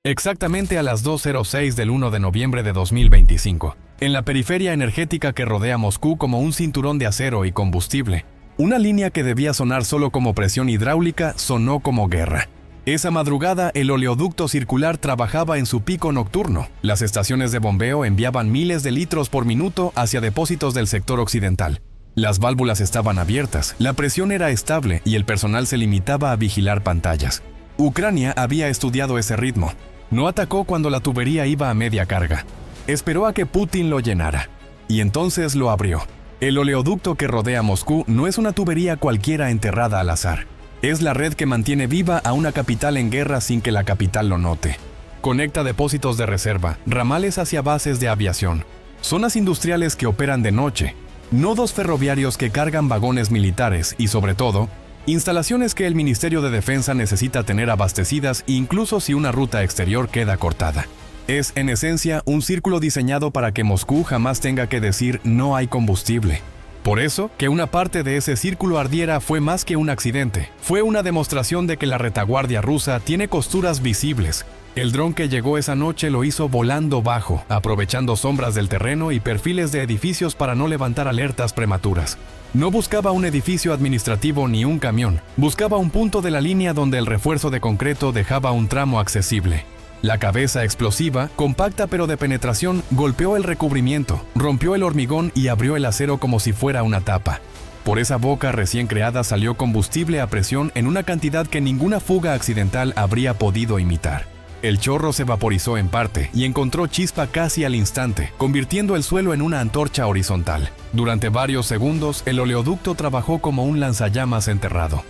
Exactamente a las 2:06 del 1 de noviembre de 2025, en la periferia energética que rodea Moscú como un cinturón de acero y combustible, una línea que debía sonar solo como presión hidráulica sonó como guerra. Esa madrugada, el oleoducto circular trabajaba en su pico nocturno. Las estaciones de bombeo enviaban miles de litros por minuto hacia depósitos del sector occidental. Las válvulas estaban abiertas, la presión era estable y el personal se limitaba a vigilar pantallas. Ucrania había estudiado ese ritmo. No atacó cuando la tubería iba a media carga. Esperó a que Putin lo llenara. Y entonces lo abrió. El oleoducto que rodea Moscú no es una tubería cualquiera enterrada al azar. Es la red que mantiene viva a una capital en guerra sin que la capital lo note. Conecta depósitos de reserva, ramales hacia bases de aviación, zonas industriales que operan de noche, nodos ferroviarios que cargan vagones militares y, sobre todo, instalaciones que el Ministerio de Defensa necesita tener abastecidas incluso si una ruta exterior queda cortada. Es, en esencia, un círculo diseñado para que Moscú jamás tenga que decir no hay combustible. Por eso, que una parte de ese círculo ardiera fue más que un accidente. Fue una demostración de que la retaguardia rusa tiene costuras visibles. El dron que llegó esa noche lo hizo volando bajo, aprovechando sombras del terreno y perfiles de edificios para no levantar alertas prematuras. No buscaba un edificio administrativo ni un camión. Buscaba un punto de la línea donde el refuerzo de concreto dejaba un tramo accesible. La cabeza explosiva, compacta pero de penetración, golpeó el recubrimiento, rompió el hormigón y abrió el acero como si fuera una tapa. Por esa boca recién creada salió combustible a presión en una cantidad que ninguna fuga accidental habría podido imitar. El chorro se vaporizó en parte y encontró chispa casi al instante, convirtiendo el suelo en una antorcha horizontal. Durante varios segundos, el oleoducto trabajó como un lanzallamas enterrado.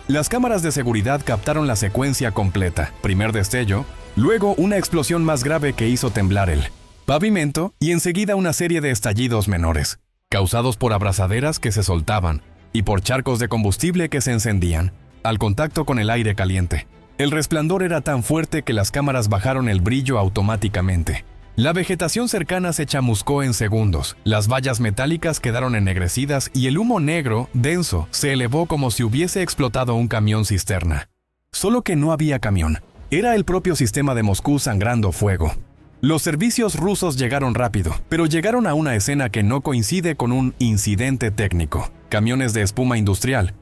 Las cámaras de seguridad captaron la secuencia completa. Primer destello, luego una explosión más grave que hizo temblar el pavimento y enseguida una serie de estallidos menores, causados por abrazaderas que se soltaban y por charcos de combustible que se encendían al contacto con el aire caliente. El resplandor era tan fuerte que las cámaras bajaron el brillo automáticamente. La vegetación cercana se chamuscó en segundos, las vallas metálicas quedaron ennegrecidas y el humo negro, denso, se elevó como si hubiese explotado un camión cisterna. Solo que no había camión. Era el propio sistema de Moscú sangrando fuego. Los servicios rusos llegaron rápido, pero llegaron a una escena que no coincide con un incidente técnico. Camiones de espuma industrial,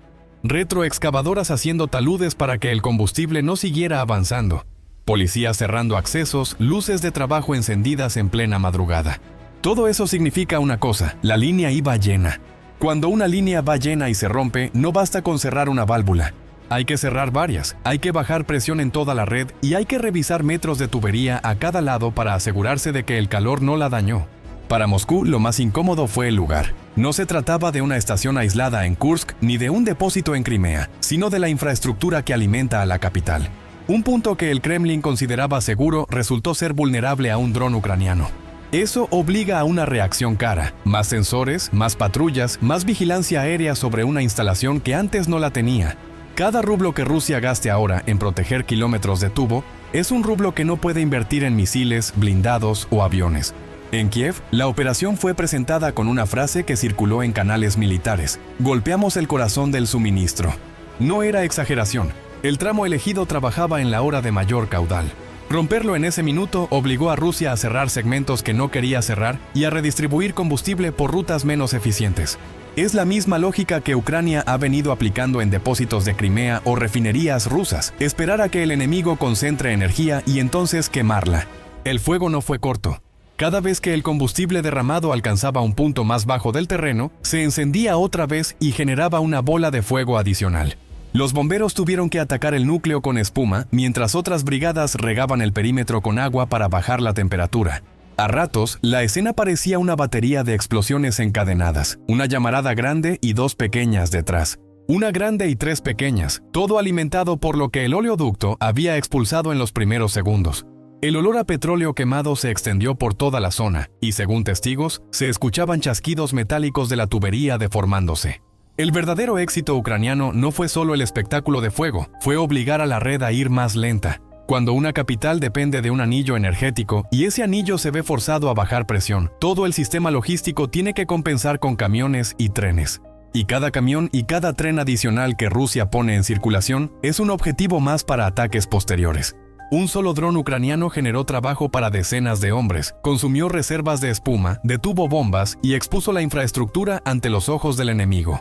retroexcavadoras haciendo taludes para que el combustible no siguiera avanzando, policías cerrando accesos, luces de trabajo encendidas en plena madrugada. Todo eso significa una cosa: la línea iba llena. Cuando una línea va llena y se rompe, no basta con cerrar una válvula. Hay que cerrar varias, hay que bajar presión en toda la red y hay que revisar metros de tubería a cada lado para asegurarse de que el calor no la dañó. Para Moscú, lo más incómodo fue el lugar. No se trataba de una estación aislada en Kursk ni de un depósito en Crimea, sino de la infraestructura que alimenta a la capital. Un punto que el Kremlin consideraba seguro resultó ser vulnerable a un dron ucraniano. Eso obliga a una reacción cara: más sensores, más patrullas, más vigilancia aérea sobre una instalación que antes no la tenía. Cada rublo que Rusia gaste ahora en proteger kilómetros de tubo es un rublo que no puede invertir en misiles, blindados o aviones. En Kiev, la operación fue presentada con una frase que circuló en canales militares: golpeamos el corazón del suministro. No era exageración. El tramo elegido trabajaba en la hora de mayor caudal. Romperlo en ese minuto obligó a Rusia a cerrar segmentos que no quería cerrar y a redistribuir combustible por rutas menos eficientes. Es la misma lógica que Ucrania ha venido aplicando en depósitos de Crimea o refinerías rusas: esperar a que el enemigo concentre energía y entonces quemarla. El fuego no fue corto. Cada vez que el combustible derramado alcanzaba un punto más bajo del terreno, se encendía otra vez y generaba una bola de fuego adicional. Los bomberos tuvieron que atacar el núcleo con espuma, mientras otras brigadas regaban el perímetro con agua para bajar la temperatura. A ratos, la escena parecía una batería de explosiones encadenadas, una llamarada grande y dos pequeñas detrás. Una grande y tres pequeñas, todo alimentado por lo que el oleoducto había expulsado en los primeros segundos. El olor a petróleo quemado se extendió por toda la zona, y según testigos, se escuchaban chasquidos metálicos de la tubería deformándose. El verdadero éxito ucraniano no fue solo el espectáculo de fuego, fue obligar a la red a ir más lenta. Cuando una capital depende de un anillo energético y ese anillo se ve forzado a bajar presión, todo el sistema logístico tiene que compensar con camiones y trenes. Y cada camión y cada tren adicional que Rusia pone en circulación es un objetivo más para ataques posteriores. Un solo dron ucraniano generó trabajo para decenas de hombres, consumió reservas de espuma, detuvo bombas y expuso la infraestructura ante los ojos del enemigo.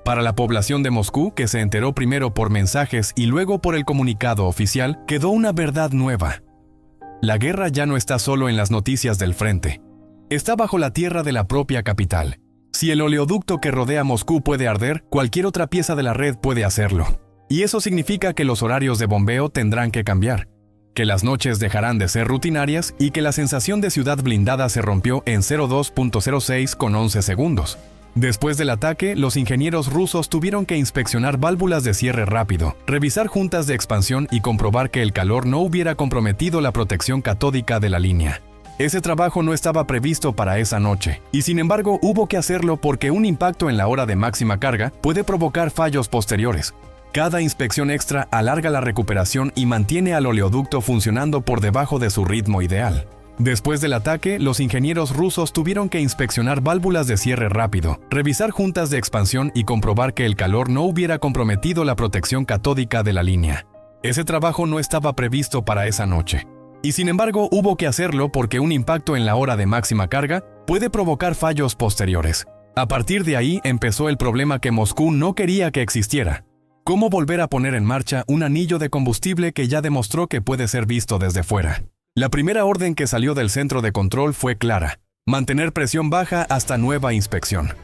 Para la población de Moscú, que se enteró primero por mensajes y luego por el comunicado oficial, quedó una verdad nueva. La guerra ya no está solo en las noticias del frente. Está bajo la tierra de la propia capital. Si el oleoducto que rodea Moscú puede arder, cualquier otra pieza de la red puede hacerlo. Y eso significa que los horarios de bombeo tendrán que cambiar, que las noches dejarán de ser rutinarias y que la sensación de ciudad blindada se rompió en 02.06 con 11 segundos. Después del ataque, los ingenieros rusos tuvieron que inspeccionar válvulas de cierre rápido, revisar juntas de expansión y comprobar que el calor no hubiera comprometido la protección catódica de la línea. Ese trabajo no estaba previsto para esa noche, y sin embargo hubo que hacerlo porque un impacto en la hora de máxima carga puede provocar fallos posteriores. Cada inspección extra alarga la recuperación y mantiene al oleoducto funcionando por debajo de su ritmo ideal. Después del ataque, los ingenieros rusos tuvieron que inspeccionar válvulas de cierre rápido, revisar juntas de expansión y comprobar que el calor no hubiera comprometido la protección catódica de la línea. Ese trabajo no estaba previsto para esa noche. Y sin embargo, hubo que hacerlo porque un impacto en la hora de máxima carga puede provocar fallos posteriores. A partir de ahí empezó el problema que Moscú no quería que existiera. ¿Cómo volver a poner en marcha un anillo de combustible que ya demostró que puede ser visto desde fuera? La primera orden que salió del centro de control fue clara: mantener presión baja hasta nueva inspección.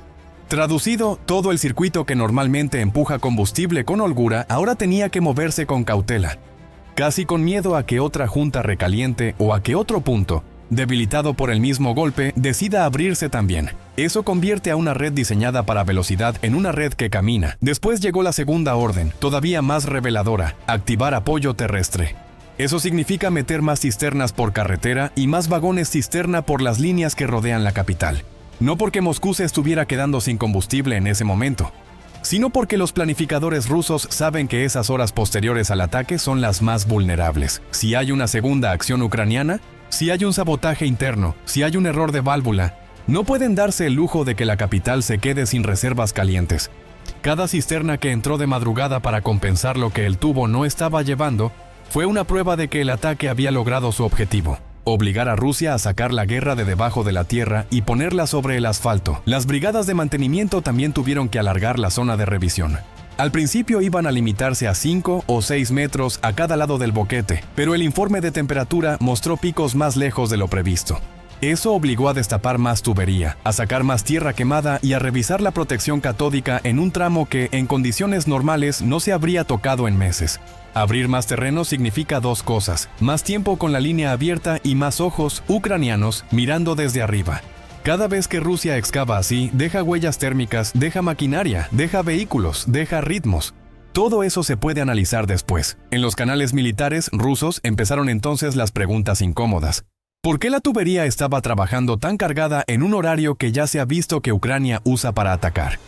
Traducido, todo el circuito que normalmente empuja combustible con holgura ahora tenía que moverse con cautela, casi con miedo a que otra junta recaliente o a que otro punto, debilitado por el mismo golpe, decida abrirse también. Eso convierte a una red diseñada para velocidad en una red que camina. Después llegó la segunda orden, todavía más reveladora: activar apoyo terrestre. Eso significa meter más cisternas por carretera y más vagones cisterna por las líneas que rodean la capital. No porque Moscú se estuviera quedando sin combustible en ese momento, sino porque los planificadores rusos saben que esas horas posteriores al ataque son las más vulnerables. Si hay una segunda acción ucraniana, si hay un sabotaje interno, si hay un error de válvula, no pueden darse el lujo de que la capital se quede sin reservas calientes. Cada cisterna que entró de madrugada para compensar lo que el tubo no estaba llevando fue una prueba de que el ataque había logrado su objetivo: obligar a Rusia a sacar la guerra de debajo de la tierra y ponerla sobre el asfalto. Las brigadas de mantenimiento también tuvieron que alargar la zona de revisión. Al principio iban a limitarse a 5 o 6 metros a cada lado del boquete, pero el informe de temperatura mostró picos más lejos de lo previsto. Eso obligó a destapar más tubería, a sacar más tierra quemada y a revisar la protección catódica en un tramo que, en condiciones normales, no se habría tocado en meses. Abrir más terreno significa dos cosas: más tiempo con la línea abierta y más ojos ucranianos mirando desde arriba. Cada vez que Rusia excava así, deja huellas térmicas, deja maquinaria, deja vehículos, deja ritmos. Todo eso se puede analizar después. En los canales militares rusos empezaron entonces las preguntas incómodas. ¿Por qué la tubería estaba trabajando tan cargada en un horario que ya se ha visto que Ucrania usa para atacar?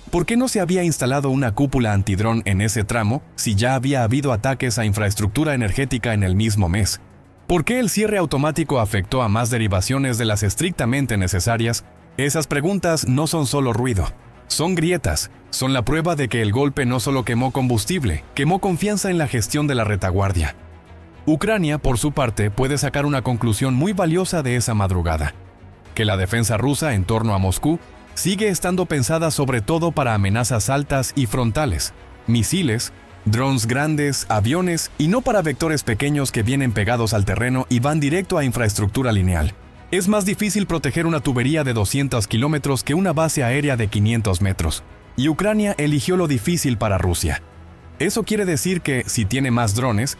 ¿Por qué no se había instalado una cúpula antidrón en ese tramo si ya había habido ataques a infraestructura energética en el mismo mes? ¿Por qué el cierre automático afectó a más derivaciones de las estrictamente necesarias? Esas preguntas no son solo ruido, son grietas, son la prueba de que el golpe no solo quemó combustible, quemó confianza en la gestión de la retaguardia. Ucrania, por su parte, puede sacar una conclusión muy valiosa de esa madrugada: que la defensa rusa en torno a Moscú sigue estando pensada sobre todo para amenazas altas y frontales, misiles, drones grandes, aviones, y no para vectores pequeños que vienen pegados al terreno y van directo a infraestructura lineal. Es más difícil proteger una tubería de 200 kilómetros que una base aérea de 500 metros. Y Ucrania eligió lo difícil para Rusia. Eso quiere decir que, si tiene más drones,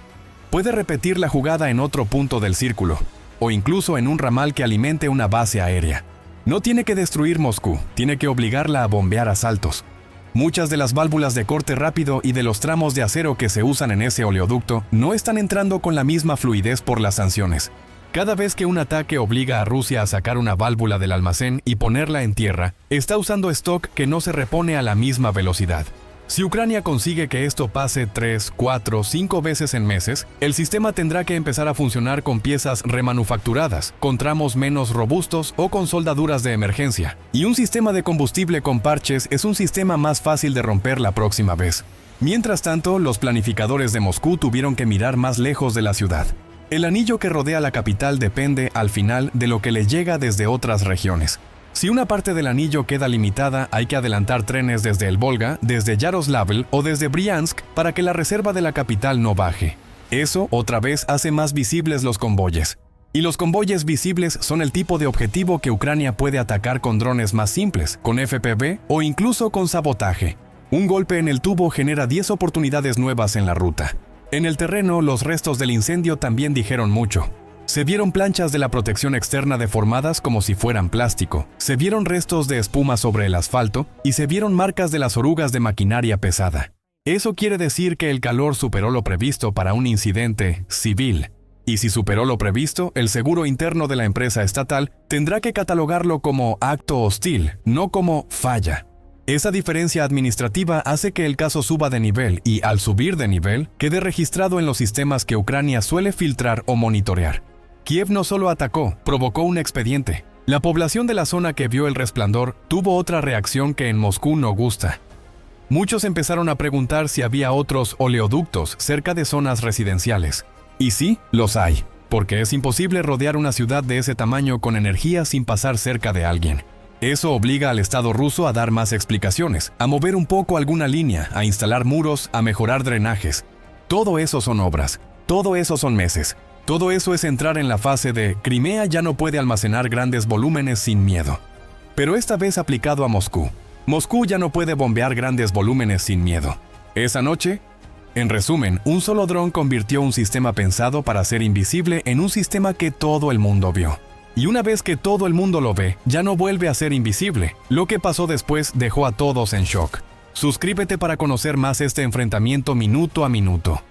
puede repetir la jugada en otro punto del círculo, o incluso en un ramal que alimente una base aérea. No tiene que destruir Moscú, tiene que obligarla a bombear asaltos. Muchas de las válvulas de corte rápido y de los tramos de acero que se usan en ese oleoducto no están entrando con la misma fluidez por las sanciones. Cada vez que un ataque obliga a Rusia a sacar una válvula del almacén y ponerla en tierra, está usando stock que no se repone a la misma velocidad. Si Ucrania consigue que esto pase 3, 4, 5 veces en meses, el sistema tendrá que empezar a funcionar con piezas remanufacturadas, con tramos menos robustos o con soldaduras de emergencia. Y un sistema de combustible con parches es un sistema más fácil de romper la próxima vez. Mientras tanto, los planificadores de Moscú tuvieron que mirar más lejos de la ciudad. El anillo que rodea la capital depende, al final, de lo que le llega desde otras regiones. Si una parte del anillo queda limitada, hay que adelantar trenes desde el Volga, desde Yaroslavl o desde Briansk para que la reserva de la capital no baje. Eso, otra vez, hace más visibles los convoyes. Y los convoyes visibles son el tipo de objetivo que Ucrania puede atacar con drones más simples, con FPV o incluso con sabotaje. Un golpe en el tubo genera 10 oportunidades nuevas en la ruta. En el terreno, los restos del incendio también dijeron mucho. Se vieron planchas de la protección externa deformadas como si fueran plástico, se vieron restos de espuma sobre el asfalto y se vieron marcas de las orugas de maquinaria pesada. Eso quiere decir que el calor superó lo previsto para un incidente civil. Y si superó lo previsto, el seguro interno de la empresa estatal tendrá que catalogarlo como acto hostil, no como falla. Esa diferencia administrativa hace que el caso suba de nivel y, al subir de nivel, quede registrado en los sistemas que Ucrania suele filtrar o monitorear. Kiev no solo atacó, provocó un expediente. La población de la zona que vio el resplandor tuvo otra reacción que en Moscú no gusta. Muchos empezaron a preguntar si había otros oleoductos cerca de zonas residenciales. Y sí, los hay, porque es imposible rodear una ciudad de ese tamaño con energía sin pasar cerca de alguien. Eso obliga al Estado ruso a dar más explicaciones, a mover un poco alguna línea, a instalar muros, a mejorar drenajes. Todo eso son obras, todo eso son meses. Todo eso es entrar en la fase de Crimea ya no puede almacenar grandes volúmenes sin miedo. Pero esta vez aplicado a Moscú. Moscú ya no puede bombear grandes volúmenes sin miedo. Esa noche, en resumen, un solo dron convirtió un sistema pensado para ser invisible en un sistema que todo el mundo vio. Y una vez que todo el mundo lo ve, ya no vuelve a ser invisible. Lo que pasó después dejó a todos en shock. Suscríbete para conocer más este enfrentamiento minuto a minuto.